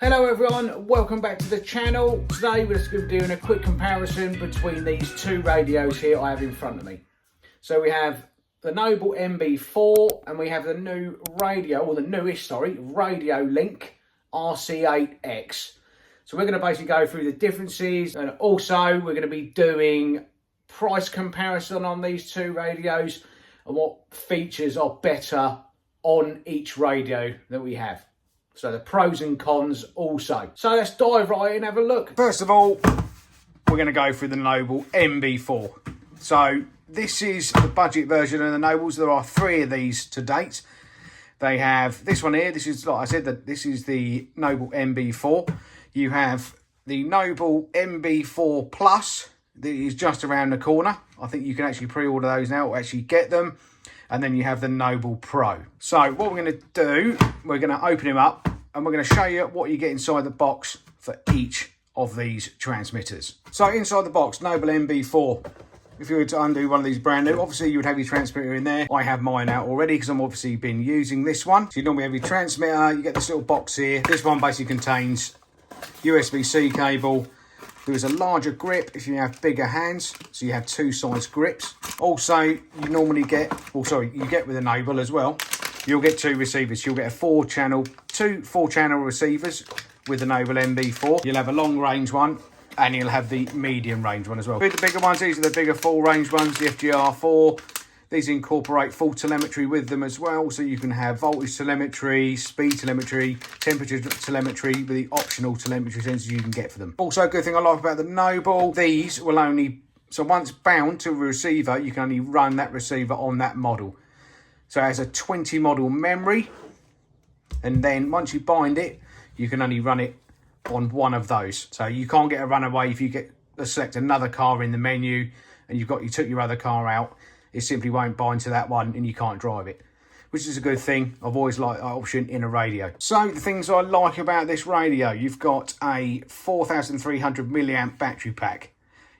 Hello everyone, welcome back to the channel. Today we're just going to be doing a quick comparison between these two radios here I have in front of me. So we have the Noble MB4 and we have the new radio, or the newish, sorry, Radiolink RC8X. So we're going to basically go through the differences, and also we're going to be doing price comparison on these two radios and what features are better on each radio that we have. So the pros and cons also. So let's dive right in and have a look. First of all, we're going to go through the Noble MB4. So this is the budget version of the Nobles. There are three of these to date. They have this one here. This is, like I said, this is the Noble MB4. You have the Noble MB4 Plus. That is just around the corner. I think you can actually pre-order those now or actually get them. And then you have the Noble Pro. So what we're going to do, we're going to open him up and we're going to show you what you get inside the box for each of these transmitters. So inside the box, Noble MB4. If you were to undo one of these brand new, obviously you would have your transmitter in there. I have mine out already because I'm obviously been using this one. So you normally have your transmitter, you get this little box here. This one basically contains USB-C cable. There is a larger grip if you have bigger hands, so you have two size grips. Also, you normally get, you get with a Noble as well, you'll get two receivers. You'll get two 4-channel receivers with the Noble MB4. You'll have a long range one, and you'll have the medium range one as well. With the bigger ones, these are the bigger full range ones, the FGR4. These incorporate full telemetry with them as well, so you can have voltage telemetry, speed telemetry, temperature telemetry with the optional telemetry sensors you can get for them. Also, a good thing I like about the Noble, these will only, so once bound to a receiver, you can only run that receiver on that model. So it has a 20 model memory, and then once you bind it, you can only run it on one of those. So you can't get a runaway if you select another car in the menu and you took your other car out. It simply won't bind to that one and you can't drive it, which is a good thing. I've always liked that option in a radio. So the things I like about this radio, you've got a 4,300 milliamp battery pack.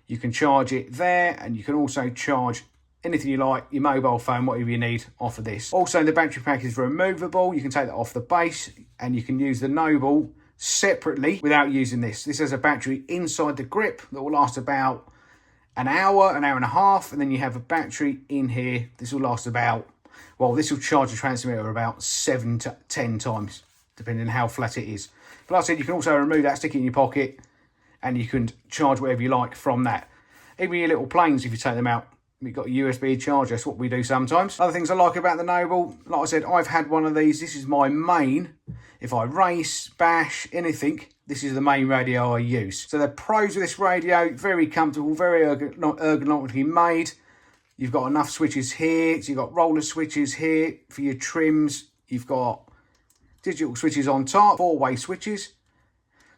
You can charge it there, and you can also charge anything you like, your mobile phone, whatever you need off of this. Also, the battery pack is removable. You can take that off the base and you can use the Noble separately without using this. This has a battery inside the grip that will last about an hour and a half, and then you have a battery in here. This will last about, well, this will charge the transmitter about 7 to 10 times, depending on how flat it is. But like I said, you can also remove that, stick it in your pocket, and you can charge whatever you like from that. Even your little planes, if you take them out, you've got a USB charger. That's what we do sometimes. Other things I like about the Noble, like I said, I've had one of these. This is my main. If I race, bash, anything, this is the main radio I use. So the pros of this radio, very comfortable, very ergonomically made. You've got enough switches here. So you've got roller switches here for your trims. You've got digital switches on top, 4-way switches.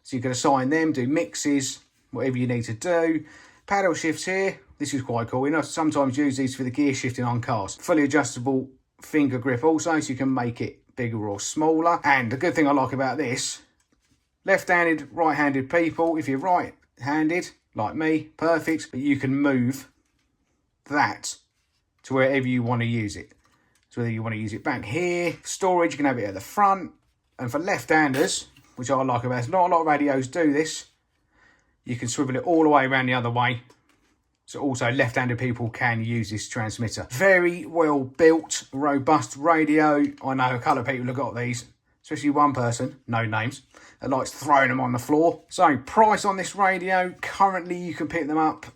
So you can assign them, do mixes, whatever you need to do. Paddle shifts here. This is quite cool. You know, sometimes use these for the gear shifting on cars. Fully adjustable finger grip also, so you can make it bigger or smaller. And the good thing I like about this, left-handed, right-handed people, if you're right-handed, like me, perfect, but you can move that to wherever you want to use it. So whether you want to use it back here, storage, you can have it at the front. And for left-handers, which I like about this, not a lot of radios do this, you can swivel it all the way around the other way. So also left-handed people can use this transmitter. Very well built, robust radio. I know a couple of people have got these, especially one person, no names, that likes throwing them on the floor. So price on this radio, currently you can pick them up.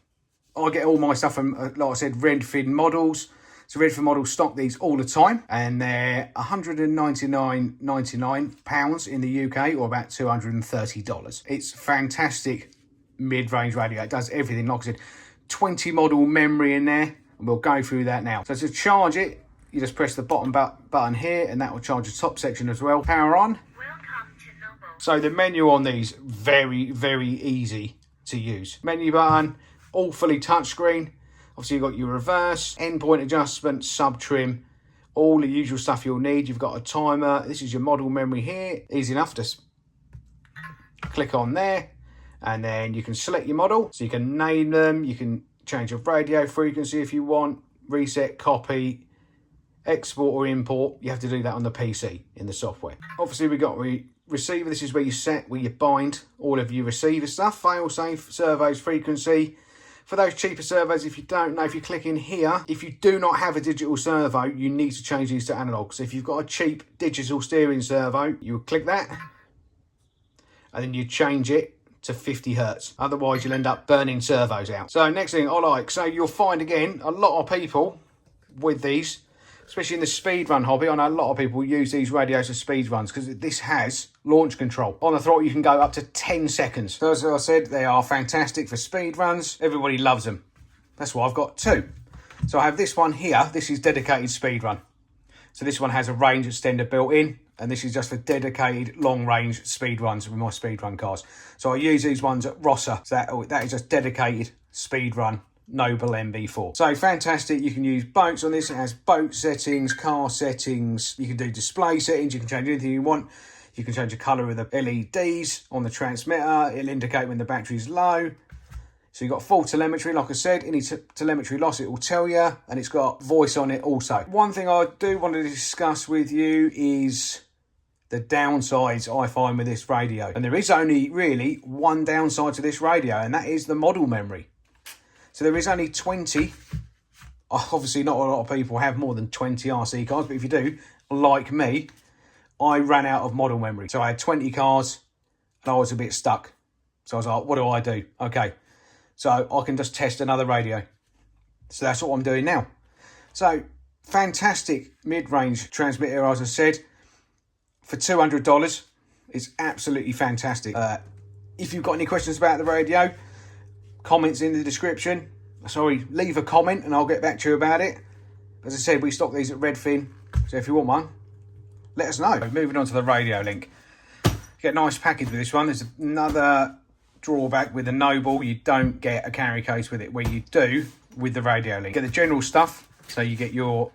I get all my stuff from, like I said, Redfin models. So Redfin models stock these all the time, and they're £199.99 in the UK, or about $230. It's fantastic mid-range radio. It does everything, like I said, 20 model memory in there, and we'll go through that now. So to charge it, you just press the bottom button here, and that will charge the top section as well. Power on. Welcome to Noble. So the menu on these, very, very easy to use. Menu button, all fully touchscreen. Obviously, you've got your reverse, endpoint adjustment, sub-trim, all the usual stuff you'll need. You've got a timer. This is your model memory here. Easy enough, just click on there. And then you can select your model. So you can name them. You can change your radio frequency if you want. Reset, copy, export or import. You have to do that on the PC in the software. Obviously, we've got receiver. This is where you bind all of your receiver stuff. Fail-safe, servos, frequency. For those cheaper servos, if you don't know, if you click in here, if you do not have a digital servo, you need to change these to analog. So if you've got a cheap digital steering servo, you would click that, and then you change it to 50 hertz. Otherwise, you'll end up burning servos out. So next thing I like, so you'll find again, a lot of people with these, especially in the speedrun hobby. I know a lot of people use these radios for speedruns because this has launch control. On the throttle, you can go up to 10 seconds. So as I said, they are fantastic for speedruns. Everybody loves them. That's why I've got two. So I have this one here. This is dedicated speedrun. So this one has a range extender built in, and this is just for dedicated long range speedruns with my speedrun cars. So I use these ones at Rosser. So that is just dedicated speedrun Noble MB4. So fantastic. You can use boats on this. It has boat settings, car settings. You can do display settings. You can change anything you want. You can change the colour of the LEDs on the transmitter. It'll indicate when the battery's low. So you've got full telemetry, like I said. Any telemetry loss, it will tell you. And it's got voice on it also. One thing I do want to discuss with you is the downsides I find with this radio. And there is only really one downside to this radio, and that is the model memory. So there is only 20. Obviously, not a lot of people have more than 20 RC cars, but if you do, like me, I ran out of model memory. So I had 20 cars, and I was a bit stuck. So I was like, what do? Okay, so I can just test another radio. So that's what I'm doing now. So fantastic mid-range transmitter, as I said, for $200. It's absolutely fantastic. If you've got any questions about the radio, comments in the description. Sorry, leave a comment and I'll get back to you about it. As I said, we stock these at Redfin, so if you want one, let us know. Moving on to the Radiolink. You get a nice package with this one. There's another drawback with the Noble. You don't get a carry case with it, where you do with the Radiolink. You get the general stuff, so you get your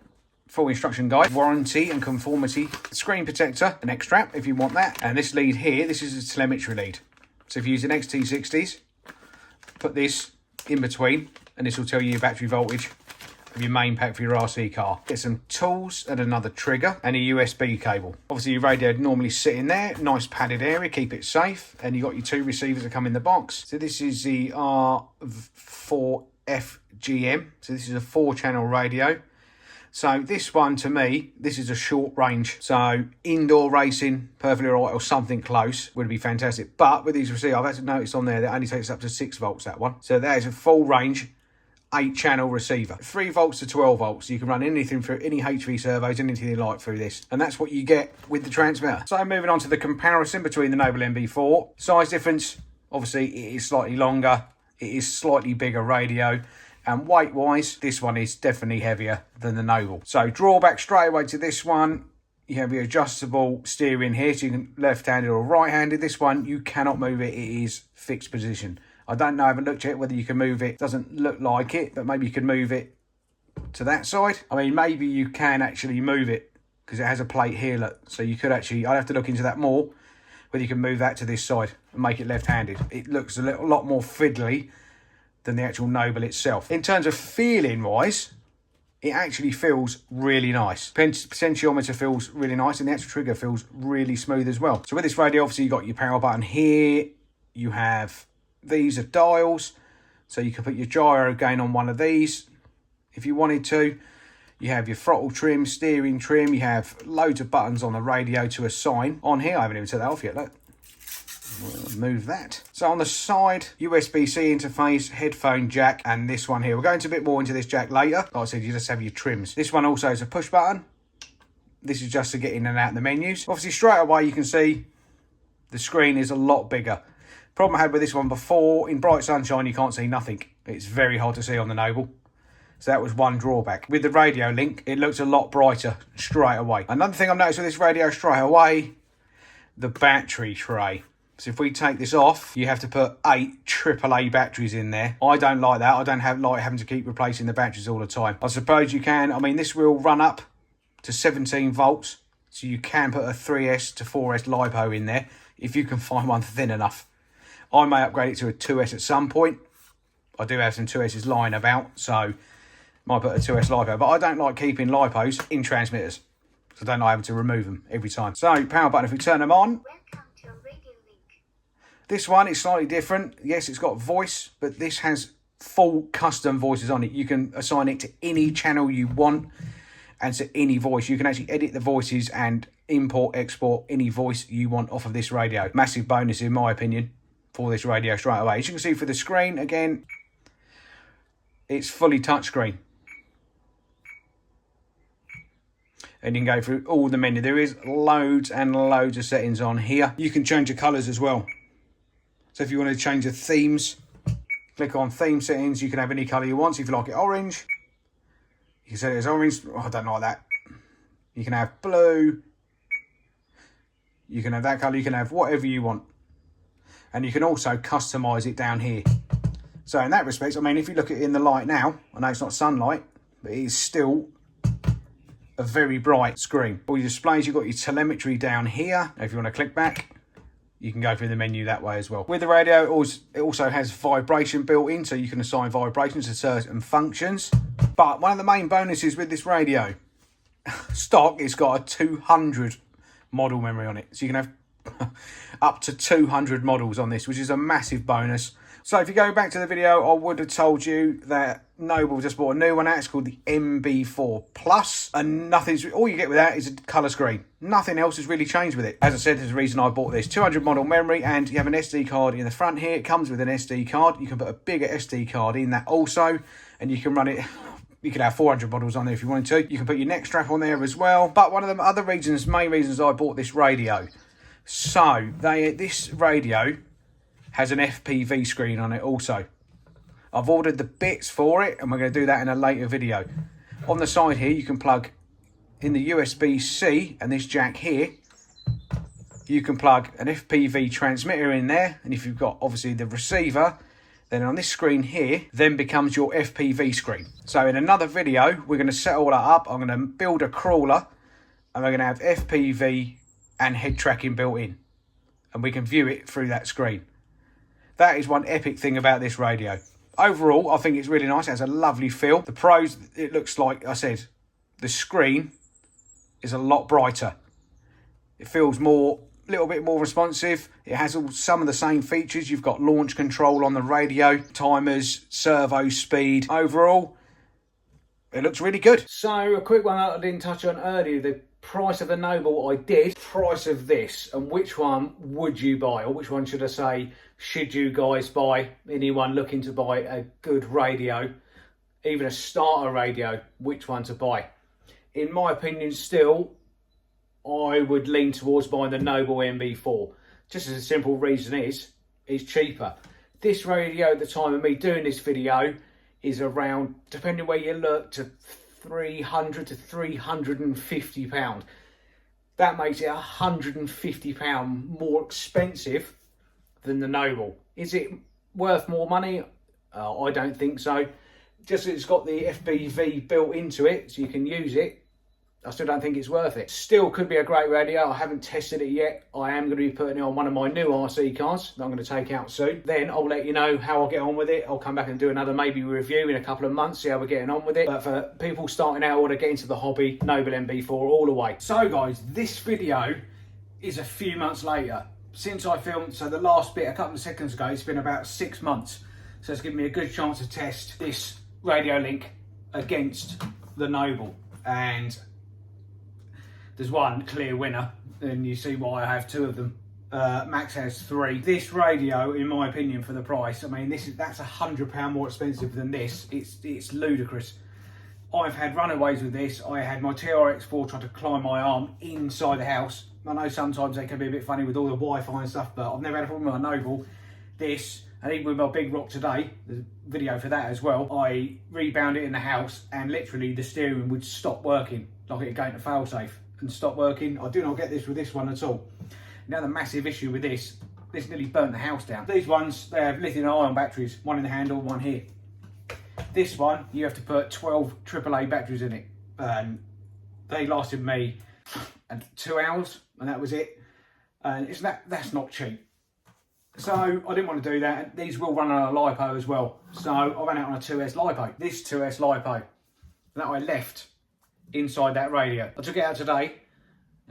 full instruction guide, warranty and conformity, screen protector, an X-strap if you want that, and this lead here, this is a telemetry lead. So if you're using XT60s, put this in between, and this will tell you your battery voltage of your main pack for your RC car. Get some tools and another trigger and a USB cable. Obviously your radio normally sit in there, nice padded area, keep it safe, and you got your two receivers that come in the box. So this is the R4FGM, so this is a 4-channel radio. So this one, to me, this is a short range. So indoor racing, perfectly all right, or something close would be fantastic. But with these receivers, I've had to notice on there that only takes up to 6 volts, that one. So that is a full range 8-channel receiver. 3 volts to 12 volts. You can run anything through, any HV servos, anything you like through this. And that's what you get with the transmitter. So moving on to the comparison between the Noble MB4. Size difference, obviously it is slightly longer. It is slightly bigger radio. And weight-wise, this one is definitely heavier than the Noble. So drawback straight away to this one, you have your adjustable steering here, so you can left-handed or right-handed. This one, you cannot move it. It is fixed position. I don't know, I haven't looked at it, whether you can move it. Doesn't look like it, but maybe you can move it to that side. I mean, maybe you can actually move it because it has a plate here, look. So you could actually, I'd have to look into that more, whether you can move that to this side and make it left-handed. It looks a lot more fiddly than the actual Noble itself. In terms of feeling wise, it actually feels really nice. Potentiometer feels really nice, and the actual trigger feels really smooth as well. So with this radio, obviously you've got your power button here. You have, these are dials, so you can put your gyro gain on one of these if you wanted to. You have your throttle trim, steering trim. You have loads of buttons on the radio to assign. On here, I haven't even set that off yet, look. We'll move that. So on the side, USB-C interface, headphone jack, and this one here. We'll go into a bit more into this jack later. Like I said, you just have your trims. This one also is a push button. This is just to get in and out the menus. Obviously, straight away, you can see the screen is a lot bigger. Problem I had with this one before, in bright sunshine, you can't see nothing. It's very hard to see on the Noble. So that was one drawback. With the Radiolink, it looks a lot brighter straight away. Another thing I've noticed with this radio straight away, the battery tray. So if we take this off, you have to put 8 AAA batteries in there. I don't like that. I don't like having to keep replacing the batteries all the time. I suppose you can. I mean, this will run up to 17 volts. So you can put a 3S to 4S LiPo in there if you can find one thin enough. I may upgrade it to a 2S at some point. I do have some 2Ss lying about, so might put a 2S LiPo. But I don't like keeping LiPos in transmitters. So I don't like having to remove them every time. So power button, if we turn them on. Welcome to Radiolink. This one is slightly different. Yes, it's got voice, but this has full custom voices on it. You can assign it to any channel you want and to any voice. You can actually edit the voices and import, export any voice you want off of this radio. Massive bonus in my opinion for this radio straight away. As you can see for the screen, again, it's fully touchscreen. And you can go through all the menu. There is loads and loads of settings on here. You can change the colours as well. So if you want to change the themes, click on theme settings. You can have any colour you want. So if you like it orange, you can set it as orange. Oh, I don't like that. You can have blue. You can have that colour. You can have whatever you want. And you can also customise it down here. So in that respect, I mean, if you look at it in the light now, I know it's not sunlight, but it is still a very bright screen. All your displays, you've got your telemetry down here. If you want to click back, you can go through the menu that way as well. With the radio, it also has vibration built in, so you can assign vibrations to certain functions. But one of the main bonuses with this radio, stock, it's got a 200 model memory on it. So you can have up to 200 models on this, which is a massive bonus. So if you go back to the video, I would have told you that Noble just bought a new one out. It's called the MB4 Plus, and all you get with that is a colour screen. Nothing else has really changed with it. As I said, there's a reason I bought this. 200 model memory, and you have an SD card in the front here. It comes with an SD card. You can put a bigger SD card in that also, and you can run it. You could have 400 models on there if you wanted to. You can put your neck strap on there as well. But one of the other reasons, main reasons I bought this radio. So this radio has an FPV screen on it also. I've ordered the bits for it, and we're going to do that in a later video. On the side here, you can plug in the USB-C and this jack here. You can plug an FPV transmitter in there, and if you've got obviously the receiver, then on this screen here, then becomes your FPV screen. So in another video, we're going to set all that up. I'm going to build a crawler, and we're going to have FPV and head tracking built in, and we can view it through that screen. That is one epic thing about this radio. Overall, I think it's really nice. It has a lovely feel. The pros, it looks like I said, the screen is a lot brighter. It feels a little bit more responsive. It has some of the same features. You've got launch control on the radio, timers, servo speed. Overall, it looks really good. So a quick one that I didn't touch on earlier, the price of the Noble I did, price of this, and which one would you buy, or which one should I say, should you guys buy? Anyone looking to buy a good radio, even a starter radio, which one to buy? In my opinion still, I would lean towards buying the Noble MB4. Just as a simple reason is, it's cheaper. This radio at the time of me doing this video is around, depending where you look, to £300 to £350. That makes it £150 more expensive than the Noble. Is it worth more money? I don't think so. Just as it's got the FPV built into it, so you can use it, I still don't think it's worth it. Still could be a great radio. I haven't tested it yet. I am going to be putting it on one of my new RC cars that I'm going to take out soon. Then I'll let you know how I get on with it. I'll come back and do another maybe review in a couple of months, see how we're getting on with it. But for people starting out or to get into the hobby, Noble MB4 all the way. So guys, this video is a few months later. Since I filmed, so the last bit a couple of seconds ago, it's been about 6 months. So it's given me a good chance to test this Radiolink against the Noble. And there's one clear winner, and you see why I have two of them. Max has three. This radio, in my opinion, for the price, I mean, that's £100 more expensive than this. It's ludicrous. I've had runaways with this. I had my TRX4 try to climb my arm inside the house. I know sometimes they can be a bit funny with all the Wi-Fi and stuff, but I've never had a problem with my Noble. This, and even with my big rock today, there's a video for that as well, I rebound it in the house, and literally the steering would stop working, like it going to failsafe and stop working. I do not get this with this one at all. Now the massive issue with this nearly burnt the house down. These ones, they have lithium-ion batteries, one in the handle, one here. This one, you have to put 12 AAA batteries in it. They lasted me 2 hours, and that was it. And that's not cheap. So I didn't want to do that. These will run on a LiPo as well. So I ran out on a 2S LiPo. This 2S LiPo that I left inside that radio. I took it out today.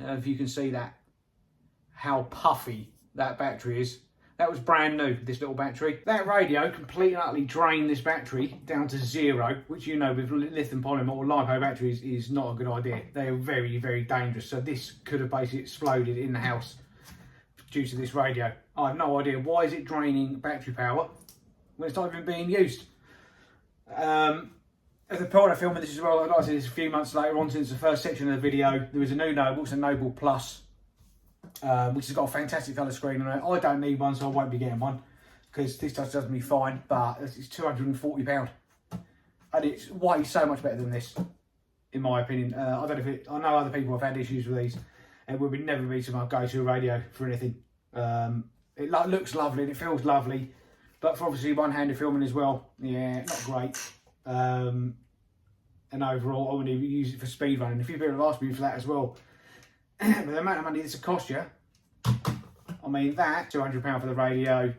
if you can see that, how puffy that battery is. That was brand new, this little battery. That radio completely and utterly drained this battery down to 0, which you know with lithium polymer or LiPo batteries is not a good idea. They are very, very dangerous. So this could have basically exploded in the house due to this radio. I have no idea. Why is it draining battery power when it's not even being used? At the point of filming this as well, like I said, it's a few months later on since the first section of the video, there was a new Noble, it's a Noble Plus, which has got a fantastic colour screen on it. I don't need one, so I won't be getting one, because this does me fine, but it's £240. And it's way so much better than this, in my opinion. I don't know if I know other people have had issues with these. It would never be my go-to radio for anything. It looks lovely and it feels lovely, but for obviously one-handed filming as well, yeah, not great. And overall, I wouldn't even use it for speed running. A few people have asked me for that as well. But the amount of money this will cost you, I mean, that £200 for the radio,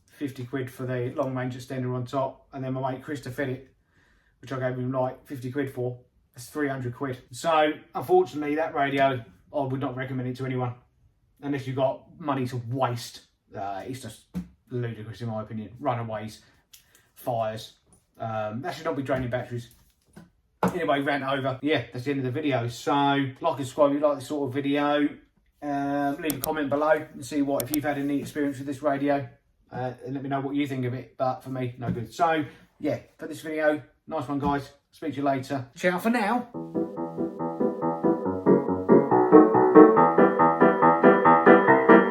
50 quid for the long range extender on top, and then my mate Chris to fit it, which I gave him like 50 quid for. That's 300 quid. So unfortunately, that radio, I would not recommend it to anyone unless you've got money to waste. It's just ludicrous in my opinion. Runaways, fires. That should not be draining batteries. Anyway, rant over. Yeah, that's the end of the video. So, like and subscribe if you like this sort of video. Leave a comment below and see if you've had any experience with this radio. And let me know what you think of it. But for me, no good. So, yeah, for this video, nice one, guys. Speak to you later. Ciao for now.